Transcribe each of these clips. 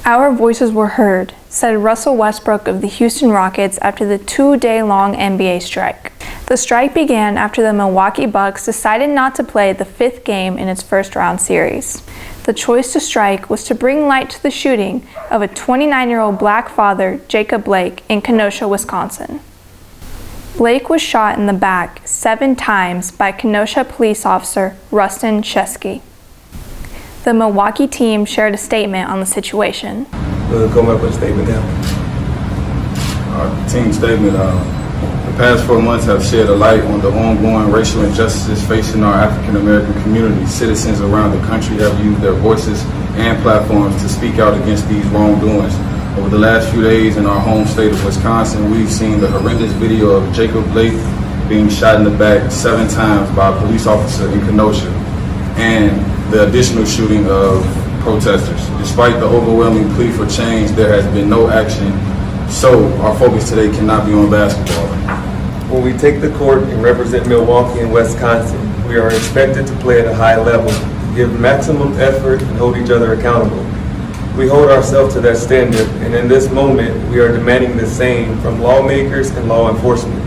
Our voices were heard, said Russell Westbrook of the Houston Rockets after the 2-day-long NBA strike. The strike began after the Milwaukee Bucks decided not to play the 5th game in its first-round series. The choice to strike was to bring light to the shooting of a 29-year-old black father, Jacob Blake, in Kenosha, Wisconsin. Blake was shot in the back 7 times by Kenosha police officer Rustin Shesky. The Milwaukee team shared a statement on the situation. We'll come up with a statement now. Our team statement, the past 4 months have shed a light on the ongoing racial injustices facing our African American community. Citizens around the country have used their voices and platforms to speak out against these wrongdoings. Over the last few days in our home state of Wisconsin, we've seen the horrendous video of Jacob Blake being shot in the back 7 times by a police officer in Kenosha, and the additional shooting of protesters. Despite the overwhelming plea for change, there has been no action, so our focus today cannot be on basketball. When we take the court and represent Milwaukee and Wisconsin, we are expected to play at a high level, give maximum effort, and hold each other accountable. We hold ourselves to that standard, and in this moment, we are demanding the same from lawmakers and law enforcement.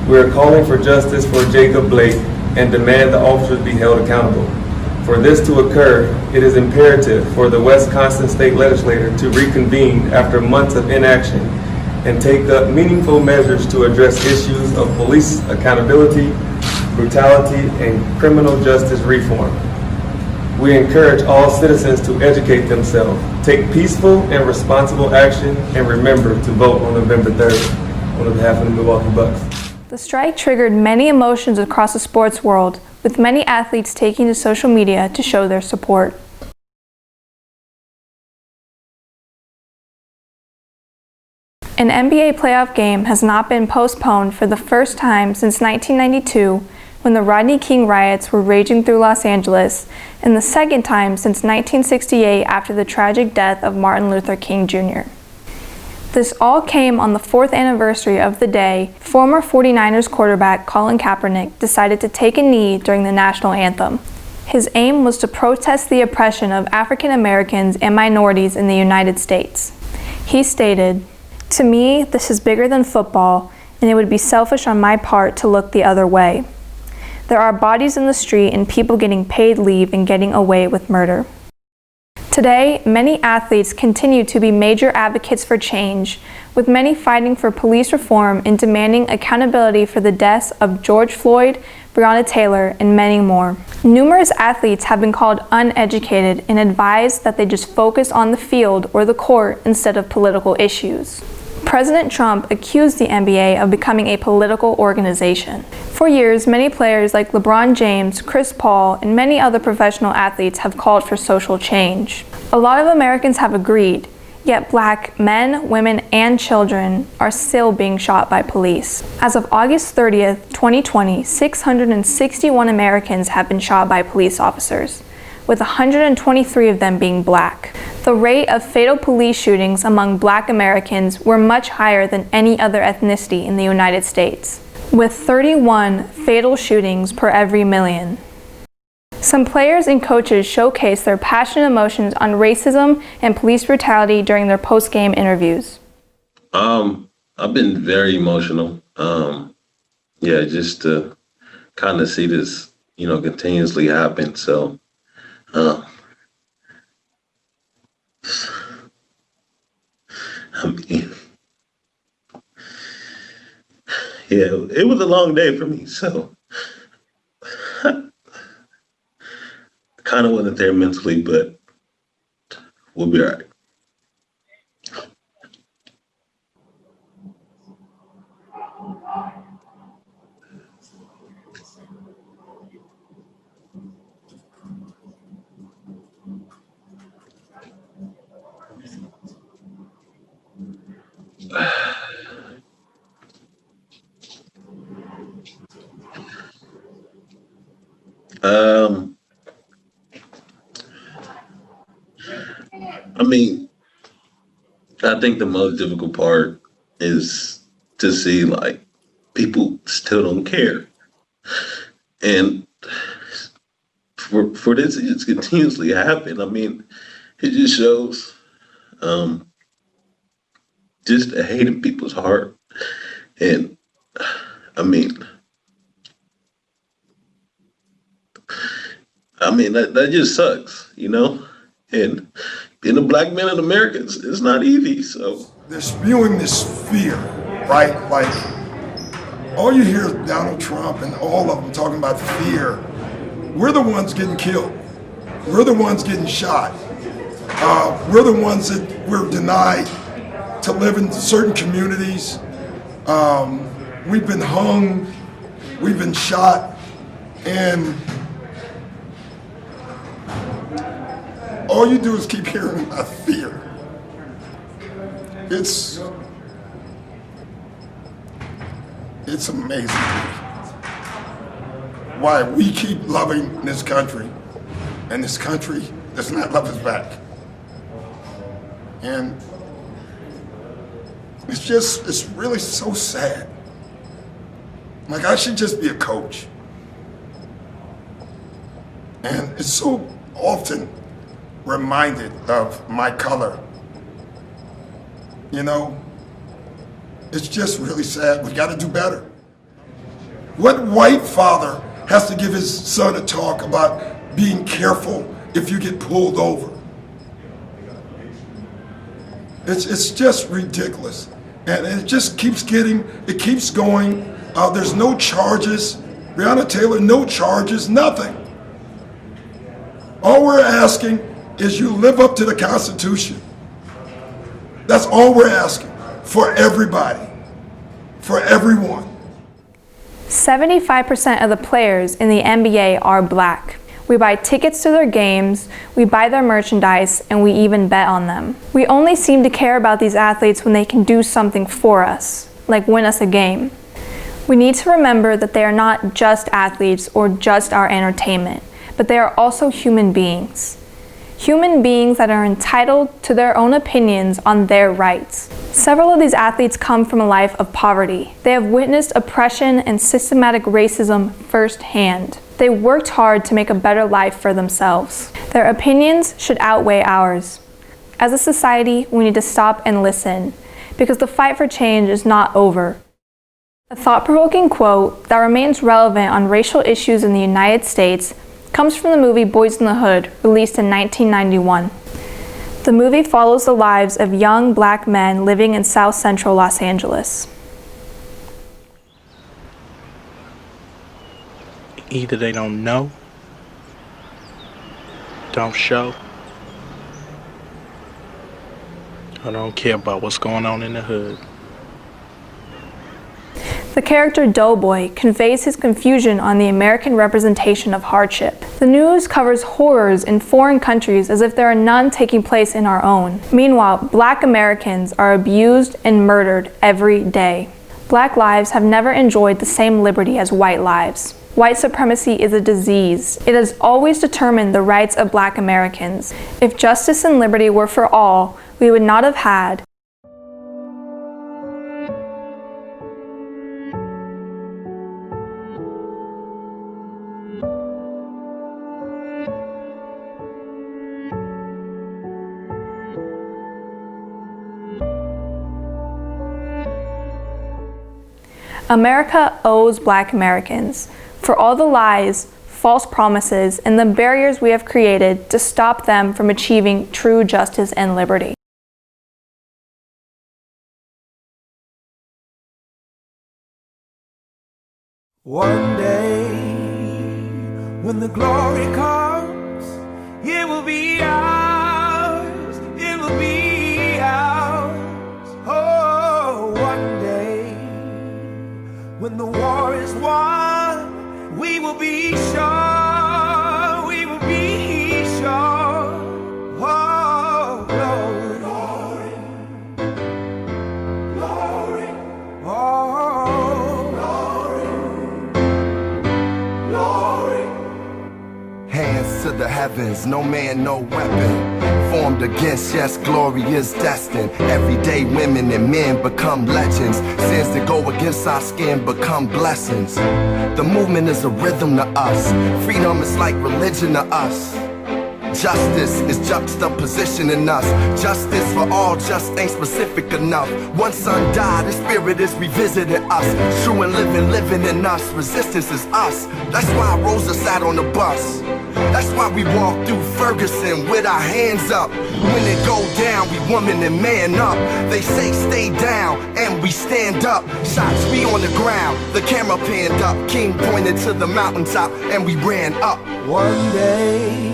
We are calling for justice for Jacob Blake and demand the officers be held accountable. For this to occur, it is imperative for the Wisconsin State Legislature to reconvene after months of inaction and take up meaningful measures to address issues of police accountability, brutality, and criminal justice reform. We encourage all citizens to educate themselves, take peaceful and responsible action, and remember to vote on November 3rd on behalf of the Milwaukee Bucks. The strike triggered many emotions across the sports world, with many athletes taking to social media to show their support. An NBA playoff game has not been postponed for the first time since 1992, when the Rodney King riots were raging through Los Angeles, and the second time since 1968 after the tragic death of Martin Luther King Jr. This all came on the 4th anniversary of the day former 49ers quarterback Colin Kaepernick decided to take a knee during the national anthem. His aim was to protest the oppression of African Americans and minorities in the United States. He stated, "To me, this is bigger than football, and it would be selfish on my part to look the other way. There are bodies in the street and people getting paid leave and getting away with murder." Today, many athletes continue to be major advocates for change, with many fighting for police reform and demanding accountability for the deaths of George Floyd, Breonna Taylor, and many more. Numerous athletes have been called uneducated and advised that they just focus on the field or the court instead of political issues. President Trump accused the NBA of becoming a political organization. For years, many players like LeBron James, Chris Paul, and many other professional athletes have called for social change. A lot of Americans have agreed, yet black men, women, and children are still being shot by police. As of August 30th, 2020, 661 Americans have been shot by police officers, with 123 of them being black. The rate of fatal police shootings among black Americans were much higher than any other ethnicity in the United States, with 31 fatal shootings per every million. Some players and coaches showcased their passionate emotions on racism and police brutality during their post-game interviews. I've been very emotional. Just to kind of see this, continuously happen. So, it was a long day for me, so I kind of wasn't there mentally, but we'll be all right. I think the most difficult part is to see people still don't care, and for this it's continuously happen. It just shows just a hate in people's heart. And I mean, that just sucks, you know? And being a black man in America, it's not easy, so. They're spewing this fear, right? Like, all you hear is Donald Trump and all of them talking about fear. We're the ones getting killed. We're the ones getting shot. We're the ones that we're denied to live in certain communities. We've been hung, we've been shot, and all you do is keep hearing about fear. It's amazing why we keep loving this country, and this country does not love us back. And it's really so sad. Like, I should just be a coach. And it's so often reminded of my color. You know, it's just really sad. We gotta do better. What white father has to give his son a talk about being careful if you get pulled over? It's just ridiculous. And it just keeps going. There's no charges. Breonna Taylor, no charges, nothing. All we're asking is you live up to the Constitution. That's all we're asking for everybody, for everyone. 75% of the players in the NBA are black. We buy tickets to their games, we buy their merchandise, and we even bet on them. We only seem to care about these athletes when they can do something for us, like win us a game. We need to remember that they are not just athletes or just our entertainment, but they are also human beings. Human beings that are entitled to their own opinions on their rights. Several of these athletes come from a life of poverty. They have witnessed oppression and systematic racism firsthand. They worked hard to make a better life for themselves. Their opinions should outweigh ours. As a society, we need to stop and listen, because the fight for change is not over. A thought-provoking quote that remains relevant on racial issues in the United States comes from the movie Boys in the Hood, released in 1991. The movie follows the lives of young black men living in South Central Los Angeles. Either they don't know, don't show, or don't care about what's going on in the hood. The character Doughboy conveys his confusion on the American representation of hardship. The news covers horrors in foreign countries as if there are none taking place in our own. Meanwhile, black Americans are abused and murdered every day. Black lives have never enjoyed the same liberty as white lives. White supremacy is a disease. It has always determined the rights of black Americans. If justice and liberty were for all, we would not have had America owes black Americans for all the lies, false promises, and the barriers we have created to stop them from achieving true justice and liberty. One day, when the glory comes, it will be ours, it will be ours. Oh, one day, when the war is won, we will be sure, we will be sure. Oh, glory, glory, glory. Oh, glory, glory. Hands to the heavens, no man, no weapon formed against, yes, glory is destined. Everyday women and men become legends. Sins that go against our skin become blessings. The movement is a rhythm to us. Freedom is like religion to us. Justice is juxtapositioning us. Justice for all just ain't specific enough. One son died, his spirit is revisiting us. True and living in us. Resistance is us. That's why Rosa sat on the bus. That's why we walk through Ferguson with our hands up. When it go down, we woman and man up. They say stay down, and we stand up. Shots we on the ground, the camera panned up. King pointed to the mountaintop, and we ran up. One day,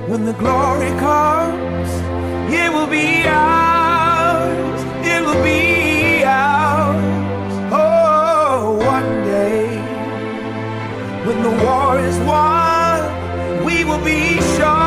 when the glory comes, it will be ours. It will be ours. Oh, one day, when the war is won, we will be sure.